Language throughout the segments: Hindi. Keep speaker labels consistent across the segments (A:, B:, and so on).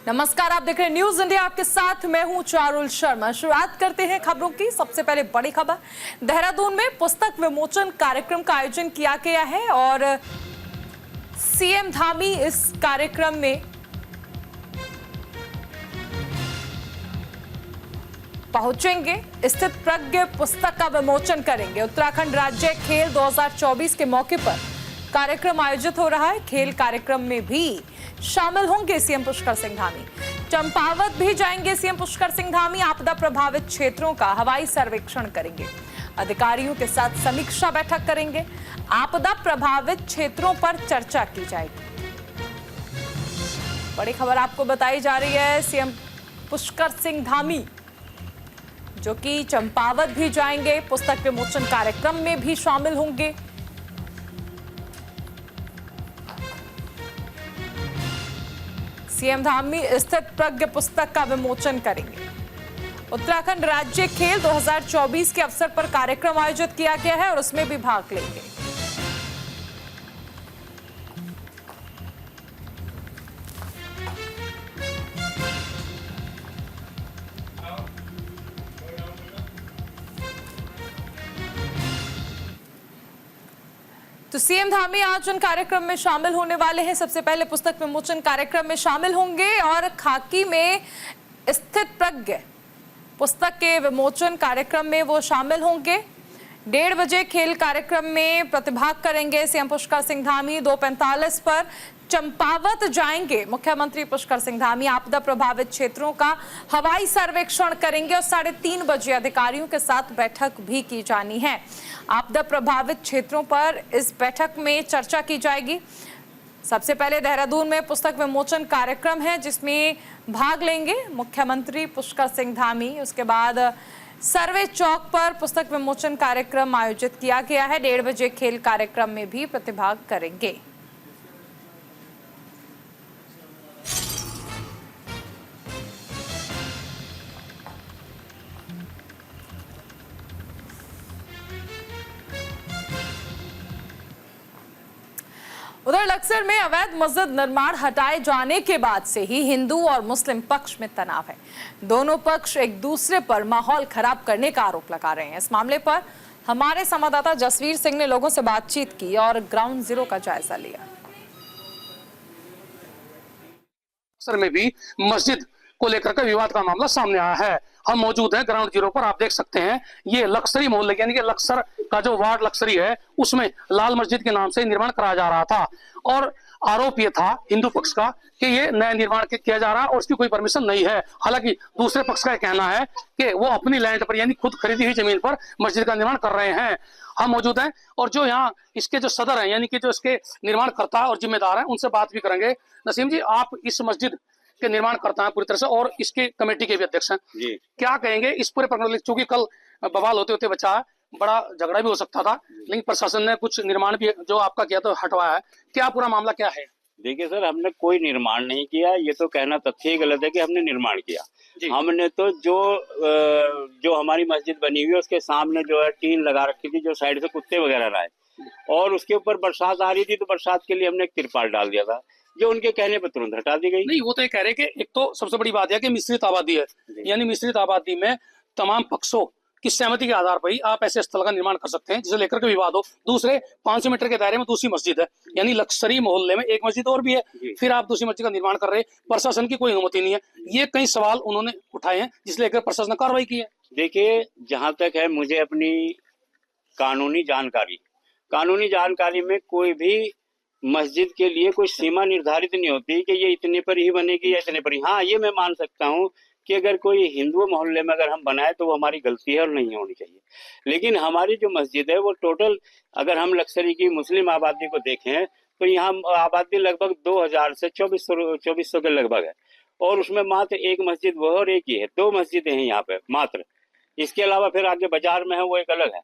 A: नमस्कार, आप देख रहे हैं न्यूज इंडिया। आपके साथ मैं हूं चारुल शर्मा। शुरुआत करते हैं खबरों की। सबसे पहले बड़ी खबर, देहरादून में पुस्तक विमोचन कार्यक्रम का आयोजन किया गया है और सीएम धामी इस कार्यक्रम में पहुंचेंगे, स्थित प्रज्ञ पुस्तक का विमोचन करेंगे। उत्तराखंड राज्य खेल 2024 के मौके पर कार्यक्रम आयोजित हो रहा है। खेल कार्यक्रम में भी शामिल होंगे सीएम पुष्कर सिंह धामी। चंपावत भी जाएंगे सीएम पुष्कर सिंह धामी। आपदा प्रभावित क्षेत्रों का हवाई सर्वेक्षण करेंगे, अधिकारियों के साथ समीक्षा बैठक करेंगे। आपदा प्रभावित क्षेत्रों पर चर्चा की जाएगी। बड़ी खबर आपको बताई जा रही है, सीएम पुष्कर सिंह धामी जो कि चंपावत भी जाएंगे, पुस्तक विमोचन कार्यक्रम में भी शामिल होंगे। सीएम धामी स्थित प्रज्ञ पुस्तक का विमोचन करेंगे। उत्तराखंड राज्य खेल 2024 के अवसर पर कार्यक्रम आयोजित किया गया है और उसमें भी भाग लेंगे। तो सीएम धामी आज उन कार्यक्रम में शामिल होने वाले हैं। सबसे पहले पुस्तक विमोचन कार्यक्रम में शामिल होंगे और खाकी में स्थित प्रज्ञ पुस्तक के विमोचन कार्यक्रम में वो शामिल होंगे। 1:30 बजे खेल कार्यक्रम में प्रतिभाग करेंगे सीएम पुष्कर सिंह धामी। 2:45 पर चंपावत जाएंगे मुख्यमंत्री पुष्कर सिंह धामी। आपदा प्रभावित क्षेत्रों का हवाई सर्वेक्षण करेंगे और 3:30 बजे अधिकारियों के साथ बैठक भी की जानी है। आपदा प्रभावित क्षेत्रों पर इस बैठक में चर्चा की जाएगी। सबसे पहले देहरादून में पुस्तक विमोचन कार्यक्रम है जिसमें भाग लेंगे मुख्यमंत्री पुष्कर सिंह धामी। उसके बाद सर्वे चौक पर पुस्तक विमोचन कार्यक्रम आयोजित किया गया है। 1:30 बजे खेल कार्यक्रम में भी प्रतिभाग करेंगे। उधर लक्सर में अवैध मस्जिद निर्माण हटाए जाने के बाद से ही हिंदू और मुस्लिम पक्ष में तनाव है। दोनों पक्ष एक दूसरे पर माहौल खराब करने का आरोप लगा रहे हैं। इस मामले पर हमारे संवाददाता जसवीर सिंह ने लोगों से बातचीत की और ग्राउंड जीरो का जायजा लिया।
B: लक्सर में भी मस्जिद को लेकर के विवाद का मामला सामने आया है। हम मौजूद हैं ग्राउंड जीरो पर। आप देख सकते हैं ये लक्सरी मोहल्ले यानी कि लक्सर का जो वार्ड लक्सरी है उसमें लाल मस्जिद के नाम से निर्माण कराया जा रहा था और आरोप ये था हिंदू पक्ष का कि ये नया निर्माण किया जा रहा है और उसकी कोई परमिशन नहीं है। हालांकि दूसरे पक्ष का कहना है कि वो अपनी लैंड पर यानी खुद खरीदी हुई जमीन पर मस्जिद का निर्माण कर रहे हैं। हम मौजूद हैं और जो यहाँ इसके जो सदर हैं यानी कि जो इसके निर्माण करता और जिम्मेदार हैं उनसे बात भी करेंगे। नसीम जी, आप इस मस्जिद के निर्माण करता है पूरी तरह से और इसके कमेटी के भी अध्यक्ष हैं जी, क्या कहेंगे इस पूरे प्रकरण? चूंकि कल बवाल होते होते बचा, बड़ा झगड़ा भी हो सकता था, लेकिन प्रशासन ने कुछ निर्माण भी जो आपका किया तो हटवाया है। क्या पूरा मामला क्या है?
C: देखिए सर, हमने कोई निर्माण नहीं किया। ये तो कहना तथ्य ही गलत है कि हमने निर्माण किया। हमने तो जो हमारी मस्जिद बनी हुई है उसके सामने जो है टीन लगा रखी थी जो साइड से कुत्ते वगैरह रहे और उसके ऊपर बरसात आ रही थी तो बरसात के लिए हमने एक तिरपाल डाल दिया था जो उनके कहने पर तुरंत हटा दी गई।
B: नहीं, वो तो ये कह रहे कि एक तो सबसे बड़ी बात है कि मिश्रित आबादी है, यानी मिश्रित आबादी में तमाम पक्षों की सहमति के आधार पर ही आप ऐसे स्थल का निर्माण कर सकते हैं जिसे लेकर के विवाद हो। दूसरे 500 मीटर के दायरे में दूसरी मस्जिद है, यानी लक्सरी मोहल्ले में एक मस्जिद और भी है, फिर आप दूसरी मस्जिद का निर्माण कर रहे हैं, प्रशासन की कोई अनुमति नहीं है। ये कई सवाल उन्होंने उठाए हैं जिसे लेकर प्रशासन ने कार्रवाई की है।
C: देखिए, जहां तक है मुझे अपनी कानूनी जानकारी में कोई भी मस्जिद के लिए कोई सीमा निर्धारित नहीं होती कि ये इतने पर ही बनेगी या इतने पर ही। हाँ, ये मैं मान सकता हूँ कि अगर कोई हिंदू मोहल्ले में अगर हम बनाए तो वो हमारी गलती है और नहीं होनी चाहिए। लेकिन हमारी जो मस्जिद है वो टोटल, अगर हम लक्सरी की मुस्लिम आबादी को देखें तो यहाँ आबादी लगभग 2000 से 2400 के लगभग है और उसमें मात्र एक मस्जिद वो और एक ही है। 2 मस्जिदें हैं यहाँ पे मात्र। इसके अलावा फिर आगे बाजार में है वो एक अलग है।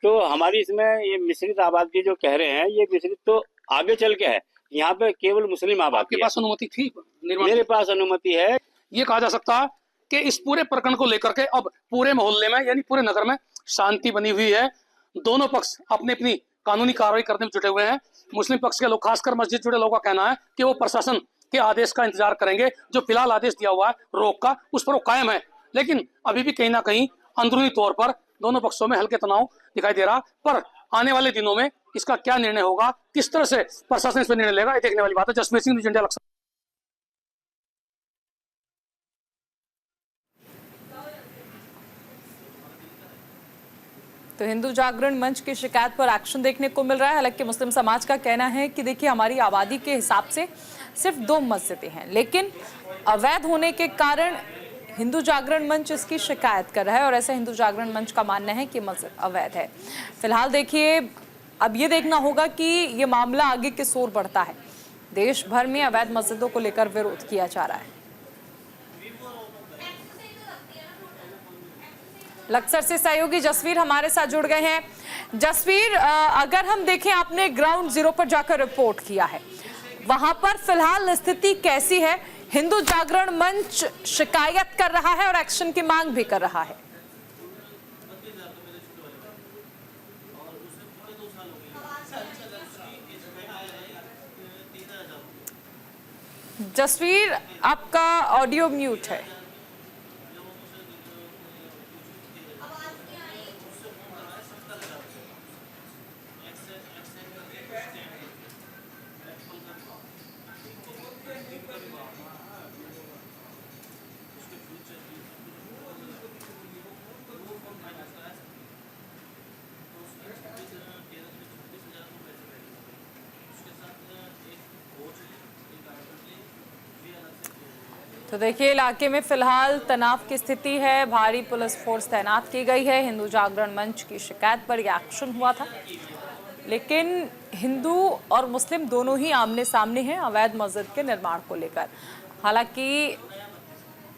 C: तो हमारी इसमें ये मिश्रित आबादी जो कह रहे हैं ये मिश्रित तो आगे चल के है, यहाँ पे केवल मुस्लिम आबादी।
B: आपके पास अनुमति थी?
C: मेरे पास अनुमति है।
B: ये कहा जा सकता है कि इस पूरे प्रकरण को लेकर के अब पूरे मोहल्ले में यानी पूरे नगर में शांति बनी हुई है। दोनों पक्ष अपनी अपनी कानूनी कार्रवाई करने में जुटे हुए हैं। मुस्लिम पक्ष के लोग, खासकर मस्जिद जुड़े लोगों का कहना है कि वो प्रशासन के आदेश का इंतजार करेंगे। जो फिलहाल आदेश दिया हुआ है रोक का, उस पर वो कायम है, लेकिन अभी भी कहीं ना कहीं अंदरूनी तौर पर दोनों पक्षों में हल्के तनाव दिखाई दे रहा। पर आने वाले दिनों में इसका क्या निर्णय होगा, किस तरह से प्रशासन इस पर निर्णय लेगा, ये देखने वाली बात है। Jasveer Singh, news India, Lucknow.
A: तो हिंदू जागरण मंच की शिकायत पर एक्शन देखने को मिल रहा है। हालांकि मुस्लिम समाज का कहना है कि देखिए, हमारी आबादी के हिसाब से सिर्फ 2 मस्जिदें हैं, लेकिन अवैध होने के कारण हिंदू जागरण मंच इसकी शिकायत कर रहा है और ऐसा हिंदू जागरण मंच का मानना है कि मस्जिद अवैध है। फिलहाल देखिए, अब ये देखना होगा कि ये मामला आगे किस ओर बढ़ता है। देश भर में अवैध मस्जिदों को लेकर विरोध किया जा रहा है। लक्सर से सहयोगी जसवीर हमारे साथ जुड़ गए हैं। जसवीर, अगर हम देखें, आपने ग्राउंड जीरो पर जाकर रिपोर्ट किया है, वहां पर फिलहाल स्थिति कैसी है? हिंदू जागरण मंच शिकायत कर रहा है और एक्शन की मांग भी कर रहा है। जसवीर, आपका ऑडियो म्यूट है। तो देखिए, इलाके में फिलहाल तनाव की स्थिति है, भारी पुलिस फोर्स तैनात की गई है। हिंदू जागरण मंच की शिकायत पर यह एक्शन हुआ था, लेकिन हिंदू और मुस्लिम दोनों ही आमने सामने हैं अवैध मस्जिद के निर्माण को लेकर। हालांकि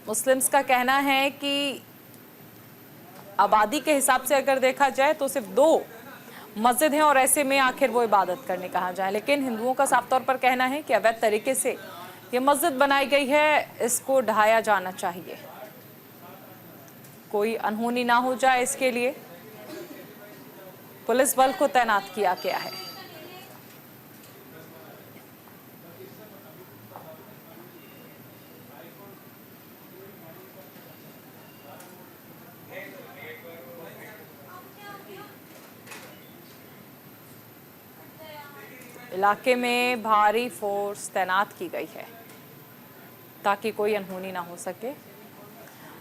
A: मुस्लिम्स का कहना है कि आबादी के हिसाब से अगर देखा जाए तो सिर्फ 2 मस्जिद हैं और ऐसे में आखिर वो इबादत करने कहाँ जाए। लेकिन हिंदुओं का साफ तौर पर कहना है कि अवैध तरीके से ये मस्जिद बनाई गई है, इसको ढाया जाना चाहिए, कोई अनहोनी ना हो जाए, इसके लिए पुलिस बल को तैनात किया गया है। इलाके में भारी फोर्स तैनात की गई है ताकि कोई अनहोनी ना हो सके।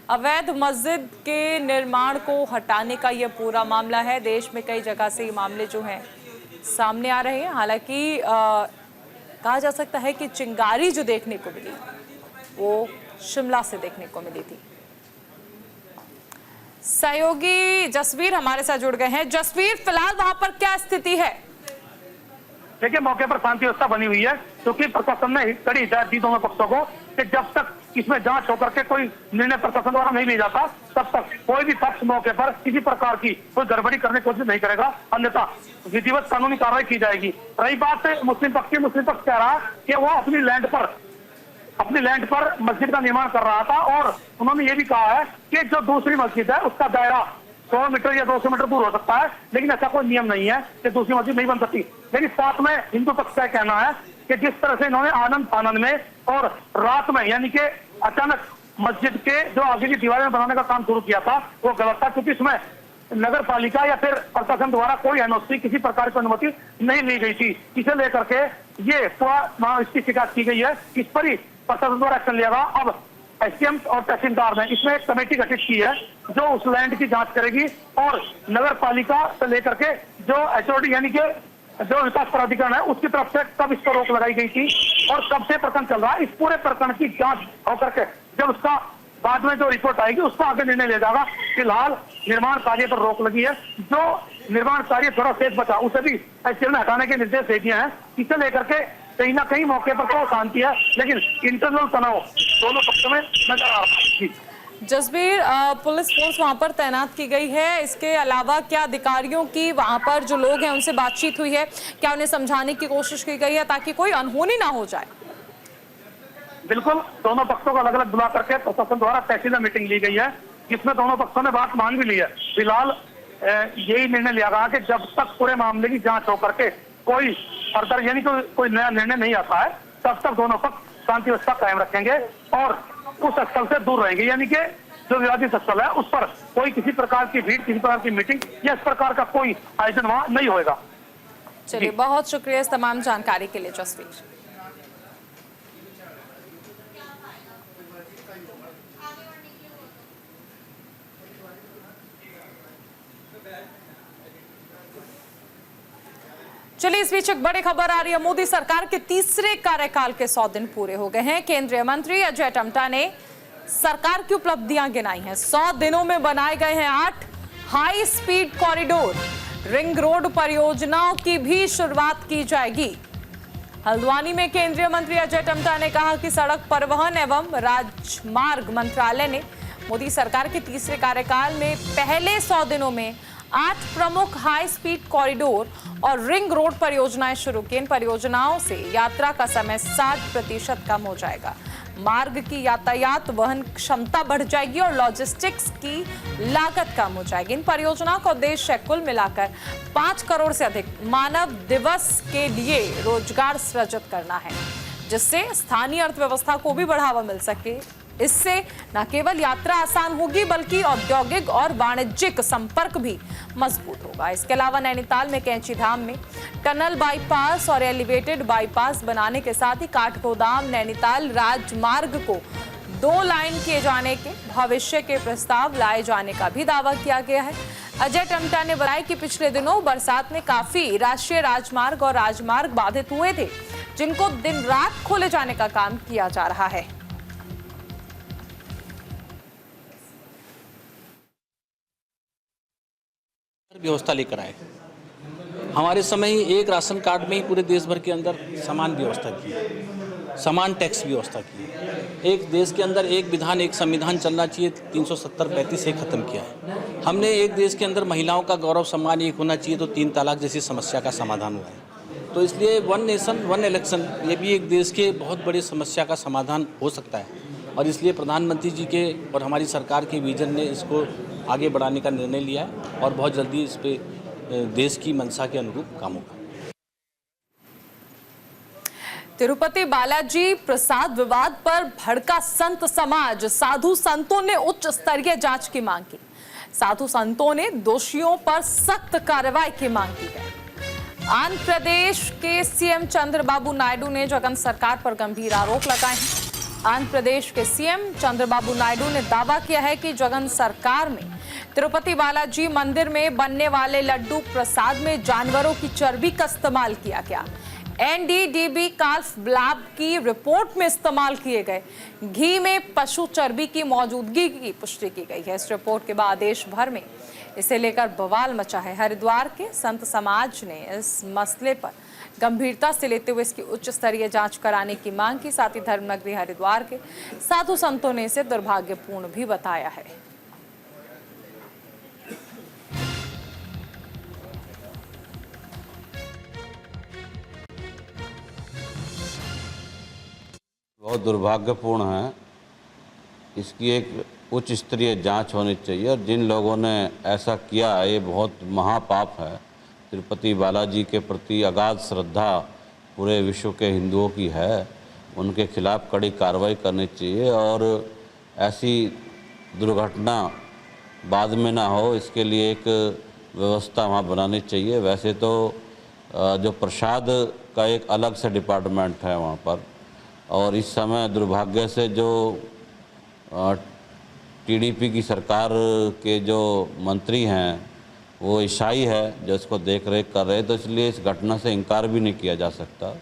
A: अवैध मस्जिद के निर्माण को हटाने का यह पूरा मामला है। देश में कई जगह से ये मामले जो हैं सामने आ रहे हैं। हालांकि कहा जा सकता है कि चिंगारी जो देखने को मिली वो शिमला से देखने को मिली थी। सहयोगी जसवीर हमारे साथ जुड़ गए हैं। जसवीर, फिलहाल वहां पर क्या स्थिति है?
D: देखिए, मौके पर शांति व्यवस्था बनी हुई है, क्योंकि प्रशासन ने कड़ी हिदायत दी दोनों पक्षों को कि जब तक इसमें जांच होकर के कोई निर्णय प्रशासन द्वारा नहीं लिया जाता, तब तक कोई भी पक्ष मौके पर किसी प्रकार की कोई गड़बड़ी करने की कोशिश नहीं करेगा, अन्यथा विधिवत कानूनी कार्रवाई की जाएगी। रही बात मुस्लिम पक्ष की, मुस्लिम पक्ष कह रहा कि वो अपनी लैंड पर मस्जिद का निर्माण कर रहा था और उन्होंने ये भी कहा है कि जो दूसरी मस्जिद है उसका दायरा 100 मीटर या 200 मीटर दूर हो सकता है, लेकिन ऐसा कोई नियम नहीं है कि दूसरी मस्जिद नहीं बन सकती। लेकिन साथ में हिंदू पक्ष का कहना है कि जिस तरह से इन्होंने आनंद में और रात में, यानी कि अचानक मस्जिद के जो आगे की दीवारें बनाने का काम शुरू किया था, वो गलत था, क्योंकि इसमें नगर पालिका या फिर प्रशासन द्वारा कोई एनओसी, किसी प्रकार की अनुमति नहीं ली गई थी। इसे लेकर के ये पूरा इसकी शिकायत की गई है, इस पर ही प्रशासन द्वारा एक्शन लिया गया। अब एसडीएम और तहसीलदार ने इसमें एक कमेटी गठित की है जो उस लैंड की जांच करेगी और नगर पालिका से लेकर के जो एचओडी यानी कि जो विकास प्राधिकरण है उसकी तरफ से कब इस पर रोक लगाई गई थी और कब से प्रकरण चल रहा है, इस पूरे प्रकरण की जांच होकर के जब उसका बाद में जो रिपोर्ट आएगी उसका आगे निर्णय लिया जाएगा। फिलहाल निर्माण कार्य पर रोक लगी है, जो निर्माण कार्य थोड़ा शेष बचा उसे भी एसडीएम ने हटाने के निर्देश दे दिए हैं। इसे लेकर के कहीं ना कहीं मौके पर तो शांति है, लेकिन इंटरनल तनाव दोनों पक्षों में नजर आ रहा है।
A: जसवीर, पुलिस फोर्स वहां पर तैनात की गई है, इसके अलावा क्या अधिकारियों की वहां पर जो लोग हैं उनसे बातचीत हुई है? क्या उन्हें समझाने की कोशिश की गई है ताकि कोई अनहोनी ना हो जाए?
D: बिल्कुल, दोनों पक्षों को अलग अलग बुला करके प्रशासन द्वारा तहसील में मीटिंग ली गई है, जिसमें दोनों पक्षों ने बात मान भी ली है। फिलहाल यही निर्णय लिया गया कि जब तक पूरे मामले की जांच होकर के कोई फर्दर यानी कोई नया निर्णय नहीं आता है, तब तक दोनों पक्ष शांति व्यवस्था कायम रखेंगे और उस स्थल से दूर रहेंगे, यानी कि जो विवादित स्थल है उस पर कोई किसी प्रकार की भीड़, किसी प्रकार की मीटिंग या इस प्रकार का कोई आयोजन वहां नहीं होगा।
A: चलिए, बहुत शुक्रिया इस तमाम जानकारी के लिए जसवीर। चलिए, इस बीच एक बड़ी खबर आ रही है। मोदी सरकार के तीसरे कार्यकाल के 100 दिन पूरे हो गए हैं। केंद्रीय मंत्री अजय टम्टा ने सरकार की उपलब्धियां गिनाई हैं। 100 दिनों में बनाए गए हैं 8 high speed corridor. Ring road परियोजनाओं की भी शुरुआत की जाएगी। हल्द्वानी में केंद्रीय मंत्री अजय टम्टा ने कहा कि सड़क परिवहन एवं राजमार्ग मंत्रालय ने मोदी सरकार के तीसरे कार्यकाल में पहले 100 दिनों में 8 प्रमुख हाई स्पीड कॉरिडोर और रिंग रोड परियोजनाएं शुरू की। इन परियोजनाओं से यात्रा का समय 60% कम हो जाएगा। मार्ग की यातायात वहन क्षमता बढ़ जाएगी और लॉजिस्टिक्स की लागत कम हो जाएगी। इन परियोजनाओं का उद्देश्य कुल मिलाकर 5 करोड़ से अधिक मानव दिवस के लिए रोजगार सृजित करना है, जिससे स्थानीय अर्थव्यवस्था को भी बढ़ावा मिल सके। इससे न केवल यात्रा आसान होगी बल्कि औद्योगिक और वाणिज्यिक संपर्क भी मजबूत होगा। इसके अलावा नैनीताल में कैंची धाम में टनल बाईपास और एलिवेटेड बाईपास बनाने के साथ ही काठगोदाम नैनीताल राजमार्ग को 2 लाइन किए जाने के भविष्य के प्रस्ताव लाए जाने का भी दावा किया गया है। अजय टम्टा ने बताया कि पिछले दिनों बरसात में काफी राष्ट्रीय राजमार्ग और राजमार्ग बाधित हुए थे, जिनको दिन रात खोले जाने का काम किया जा रहा है।
E: व्यवस्था लेकर आए। हमारे समय ही एक राशन कार्ड में ही पूरे देश भर के अंदर समान व्यवस्था की, समान टैक्स व्यवस्था की। एक देश के अंदर एक विधान एक संविधान चलना चाहिए, 370-35 से ख़त्म किया है हमने। एक देश के अंदर महिलाओं का गौरव सम्मान एक होना चाहिए, तो 3 तलाक जैसी समस्या का समाधान हुआ है। तो इसलिए 1 नेशन 1 इलेक्शन ये भी एक देश के बहुत बड़ी समस्या का समाधान हो सकता है, और इसलिए प्रधानमंत्री जी के और हमारी सरकार के विजन ने इसको आगे बढ़ाने का निर्णय लिया है और बहुत जल्दी इस पे देश की मंशा के अनुरूप काम होगा।
A: तिरुपति बालाजी प्रसाद विवाद पर भड़का संत समाज। साधु संतों ने उच्च स्तरीय जांच की मांग की। साधु संतों ने दोषियों पर सख्त कार्रवाई की मांग की है। आंध्र प्रदेश के सीएम चंद्रबाबू नायडू ने जगन सरकार पर गंभीर आरोप लगाए हैं। आंध्र प्रदेश के सीएम चंद्रबाबू नायडू ने दावा किया है कि जगन सरकार में तिरुपति बालाजी मंदिर में बनने वाले लड्डू प्रसाद में जानवरों की चर्बी का इस्तेमाल किया गया। एनडीडीबी काल्फ ब्लैब की रिपोर्ट में इस्तेमाल किए गए घी में पशु चर्बी की मौजूदगी की पुष्टि की गई है। इस रिपोर्ट के बाद देश भर में इसे लेकर बवाल मचा है। हरिद्वार के संत समाज ने इस मसले पर गंभीरता से लेते हुए इसकी उच्च स्तरीय जांच कराने की मांग की। साथ ही धर्मनगरी हरिद्वार के साधु संतों ने इसे दुर्भाग्यपूर्ण भी बताया है।
F: बहुत दुर्भाग्यपूर्ण है। इसकी एक उच्च स्तरीय जांच होनी चाहिए, और जिन लोगों ने ऐसा किया ये बहुत महापाप है। तिरुपति बालाजी के प्रति अगाध श्रद्धा पूरे विश्व के हिंदुओं की है, उनके खिलाफ कड़ी कार्रवाई करनी चाहिए और ऐसी दुर्घटना बाद में ना हो, इसके लिए एक व्यवस्था वहाँ बनानी चाहिए। वैसे तो जो प्रसाद का एक अलग से डिपार्टमेंट है वहाँ पर, और इस समय दुर्भाग्य से जो टीडीपी की सरकार के जो मंत्री हैं वो ईसाई है जो इसको देख रेख कर रहे हैं, तो इसलिए इस घटना से इनकार भी नहीं किया जा सकता।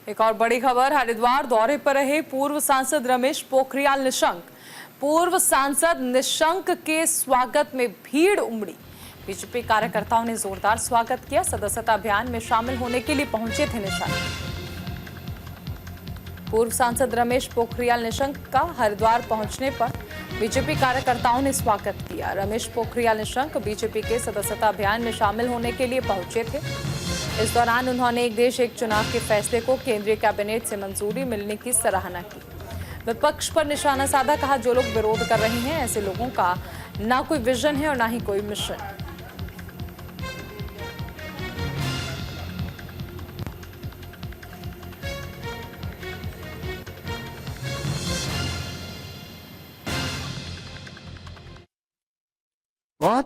A: एक और बड़ी खबर, हरिद्वार दौरे पर रहे पूर्व सांसद रमेश पोखरियाल निशंक। पूर्व सांसद निशंक के स्वागत में भीड़ उमड़ी। बीजेपी कार्यकर्ताओं ने जोरदार स्वागत किया। सदस्यता अभियान में शामिल होने के लिए पहुंचे थे निशंक। पूर्व सांसद रमेश पोखरियाल निशंक का हरिद्वार पहुंचने पर बीजेपी कार्यकर्ताओं ने स्वागत किया। रमेश पोखरियाल निशंक बीजेपी के सदस्यता अभियान में शामिल होने के लिए पहुंचे थे। इस दौरान उन्होंने एक देश एक चुनाव के फैसले को केंद्रीय कैबिनेट से मंजूरी मिलने की सराहना की। विपक्ष पर निशाना साधा, कहा जो लोग विरोध कर रहे हैं ऐसे लोगों का ना कोई विजन है और ना ही कोई मिशन।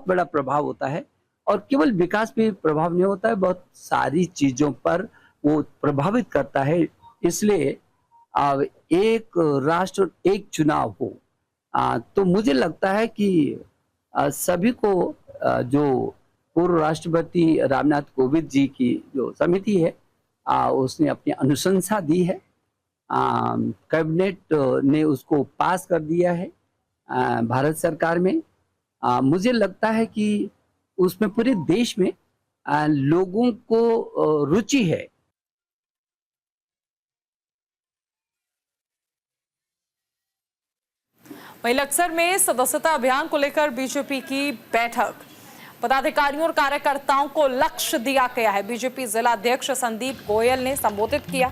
G: बहुत बड़ा प्रभाव होता है। और केवल विकास पे प्रभाव नहीं होता है, बहुत सारी चीजों पर वो प्रभावित करता है। इसलिए एक राष्ट्र एक चुनाव हो, तो मुझे लगता है कि सभी को जो पूर्व राष्ट्रपति रामनाथ कोविंद जी की जो समिति है, उसने अपनी अनुशंसा दी है, कैबिनेट ने उसको पास कर दिया है भारत सरकार में। मुझे लगता है कि उसमें पूरे देश में लोगों को रुचि है।
A: वहीं लक्सर में सदस्यता अभियान को लेकर बीजेपी की बैठक, पदाधिकारियों और कार्यकर्ताओं को लक्ष्य दिया गया है। बीजेपी जिला अध्यक्ष संदीप गोयल ने संबोधित किया,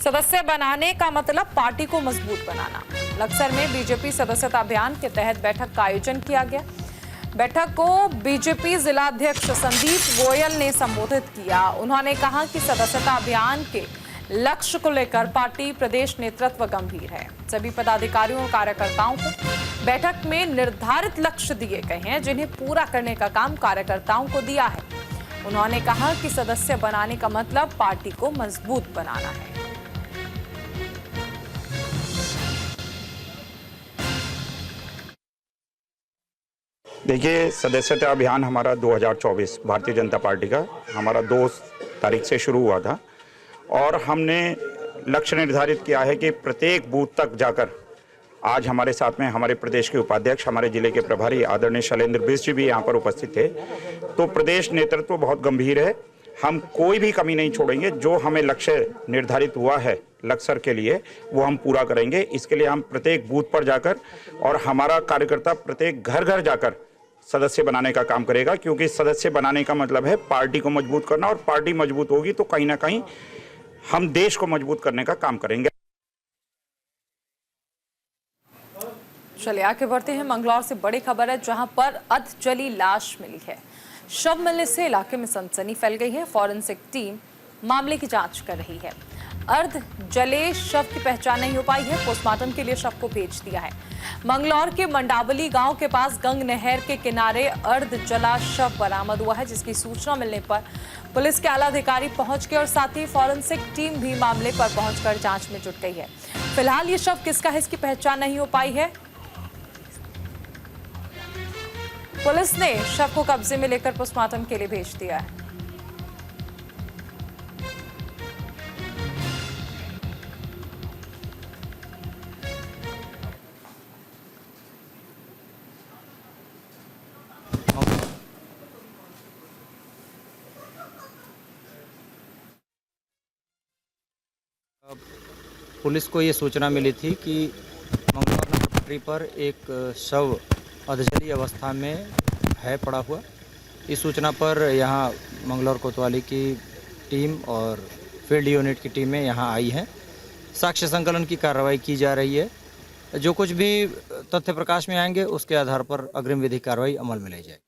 A: सदस्य बनाने का मतलब पार्टी को मजबूत बनाना। लक्सर में बीजेपी सदस्यता अभियान के तहत बैठक का आयोजन किया गया। बैठक को बीजेपी जिला अध्यक्ष संदीप गोयल ने संबोधित किया। उन्होंने कहा कि सदस्यता अभियान के लक्ष्य को लेकर पार्टी प्रदेश नेतृत्व गंभीर है। सभी पदाधिकारियों और कार्यकर्ताओं को बैठक में निर्धारित लक्ष्य दिए गए हैं, जिन्हें पूरा करने का काम कार्यकर्ताओं को दिया है। उन्होंने कहा कि सदस्य बनाने का मतलब पार्टी को मजबूत बनाना है।
H: देखिए, सदस्यता अभियान हमारा 2024 भारतीय जनता पार्टी का हमारा 2 तारीख से शुरू हुआ था और हमने लक्ष्य निर्धारित किया है कि प्रत्येक बूथ तक जाकर, आज हमारे साथ में हमारे प्रदेश के उपाध्यक्ष, हमारे जिले के प्रभारी आदरणीय शैलेंद्र बिष्ट जी भी यहाँ पर उपस्थित थे। तो प्रदेश नेतृत्व बहुत गंभीर है, हम कोई भी कमी नहीं छोड़ेंगे। जो हमें लक्ष्य निर्धारित हुआ है लक्सर के लिए वो हम पूरा करेंगे। इसके लिए हम प्रत्येक बूथ पर जाकर और हमारा कार्यकर्ता प्रत्येक घर घर जाकर सदस्य बनाने का काम करेगा, क्योंकि सदस्य बनाने का मतलब है पार्टी को मजबूत करना, और पार्टी मजबूत होगी तो कहीं ना कहीं हम देश को मजबूत करने का काम करेंगे।
A: चलिए आगे बढ़ते हैं। मंगलौर से बड़ी खबर है, जहां पर अधजली लाश मिली है। शव मिलने से इलाके में सनसनी फैल गई है। फॉरेंसिक टीम मामले की जांच कर रही है। अर्ध जले शव की पहचान नहीं हो पाई है। पोस्टमार्टम के लिए शव को भेज दिया है। मंगलौर के मंडावली गांव के पास गंग नहर के किनारे अर्ध जला शव बरामद हुआ है, जिसकी सूचना मिलने पर पुलिस के आला अधिकारी पहुंच गए और साथ ही फॉरेंसिक टीम भी मामले पर पहुंचकर जांच में जुट गई है। फिलहाल ये शव किसका है, इसकी पहचान नहीं हो पाई है। पुलिस ने शव को कब्जे में लेकर पोस्टमार्टम के लिए भेज दिया है।
I: पुलिस को ये सूचना मिली थी कि मंगलौर नगर पटरी पर एक शव अधजली अवस्था में है पड़ा हुआ। इस सूचना पर यहाँ मंगलौर कोतवाली की टीम और फील्ड यूनिट की टीमें यहाँ आई हैं। साक्ष्य संकलन की कार्रवाई की जा रही है। जो कुछ भी तथ्य प्रकाश में आएंगे उसके आधार पर अग्रिम विधिक कार्रवाई अमल में लाई जाएगी।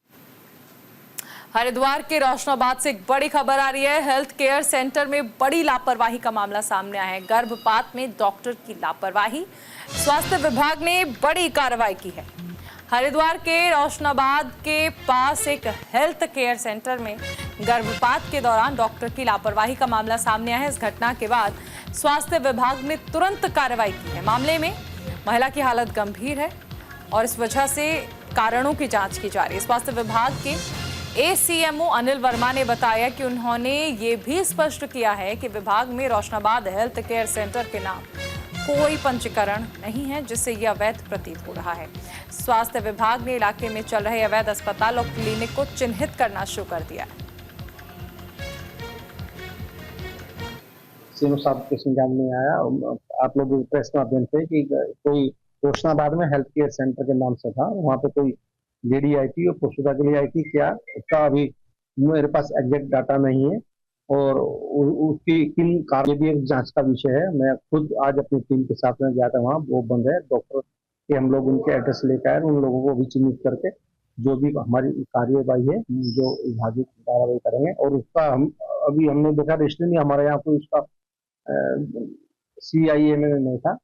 A: हरिद्वार के रोशनाबाद से एक बड़ी खबर आ रही है। हेल्थ केयर सेंटर में बड़ी लापरवाही का मामला सामने आया है। गर्भपात में डॉक्टर की लापरवाही, स्वास्थ्य विभाग ने बड़ी कार्रवाई की है। हरिद्वार के रोशनाबाद के पास एक हेल्थ केयर सेंटर में गर्भपात के दौरान डॉक्टर की लापरवाही का मामला सामने आया है। इस घटना के बाद स्वास्थ्य विभाग ने तुरंत कार्रवाई की है। मामले में महिला की हालत गंभीर है और इस वजह से कारणों की जांच की जा रही है। स्वास्थ्य विभाग के एसीएमओ अनिल वर्मा ने बताया कि उन्होंने ये भी स्पष्ट किया है कि विभाग में रोशनाबाद हेल्थ केयर सेंटर के नाम कोई पंजीकरण नहीं है, जिससे यह अवैध प्रतीत हो रहा है। स्वास्थ्य विभाग ने इलाके में चल रहे अवैध अस्पताल और क्लिनिक को चिन्हित करना शुरू कर दिया है।
J: सीएम साहब के संज्ञान में आया, आप लोग प्रेस माध्यम से, कि कोई रोशनाबाद में हेल्थ केयर सेंटर के नाम से था, वहाँ पे कोई लेडी आई थी और पुष्टता के लिए आई थी। क्या उसका अभी मेरे पास एग्जैक्ट डाटा नहीं है और उसकी किन कार्य भी एक जांच का विषय है। मैं खुद आज अपनी टीम के साथ में गया था वहाँ, वो बंद है डॉक्टर के। हम लोग उनके एड्रेस लेकर आए, उन लोगों को भी चिन्हित करके जो भी हमारी कार्यवाही है, जो विभागीय कार्रवाई करेंगे। और उसका हम अभी हमने देखा रजिस्ट्री हमारे यहाँ कोई उसका CIA में नहीं था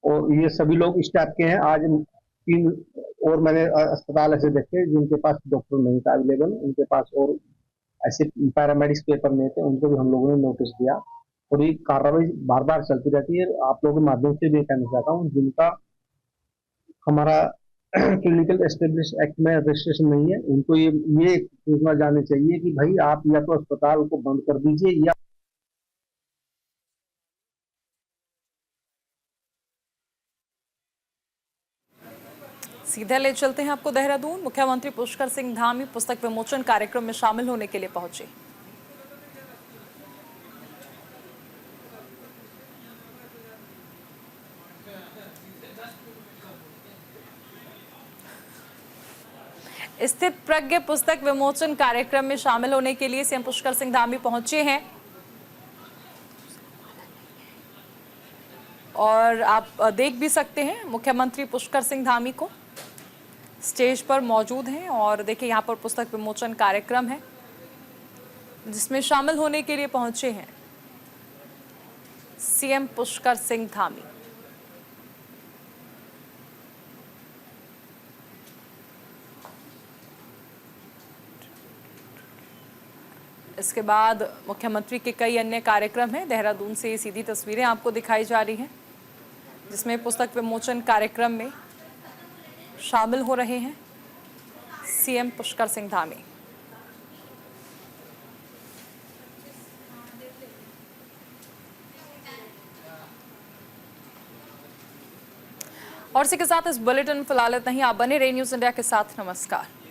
J: और ये सभी लोग स्टाफ के हैं। आज 3 और मैंने अस्पताल ऐसे देखे जिनके पास डॉक्टर नहीं था अवेलेबल, उनके पास और ऐसे पैरामेडिक्स पेपर नहीं थे, उनको भी हम लोगों ने नोटिस दिया और ये कार्रवाई बार बार चलती रहती है। आप लोगों के माध्यम से भी कहना चाहता हूँ जिनका हमारा क्लिनिकल एस्टेब्लिश एक्ट में रजिस्ट्रेशन नहीं है, उनको ये सूचना जानी चाहिए कि भाई आप या तो अस्पताल को बंद कर दीजिए या
A: सीधे ले चलते हैं आपको देहरादून। मुख्यमंत्री पुष्कर सिंह धामी पुस्तक विमोचन कार्यक्रम में शामिल होने के लिए पहुंचे। स्थित प्रज्ञ पुस्तक विमोचन कार्यक्रम में शामिल होने के लिए सीएम पुष्कर सिंह धामी पहुंचे हैं और आप देख भी सकते हैं मुख्यमंत्री पुष्कर सिंह धामी को स्टेज पर मौजूद हैं और देखिए यहाँ पर पुस्तक विमोचन कार्यक्रम है जिसमें शामिल होने के लिए पहुंचे हैं सीएम पुष्कर सिंह धामी। इसके बाद मुख्यमंत्री के कई अन्य कार्यक्रम हैं। देहरादून से सीधी तस्वीरें आपको दिखाई जा रही हैं जिसमें पुस्तक विमोचन कार्यक्रम में शामिल हो रहे हैं सीएम पुष्कर सिंह धामी। और इसी के साथ इस बुलेटिन फिलहाल इतना ही। आप बने रहिए न्यूज़ इंडिया के साथ। नमस्कार।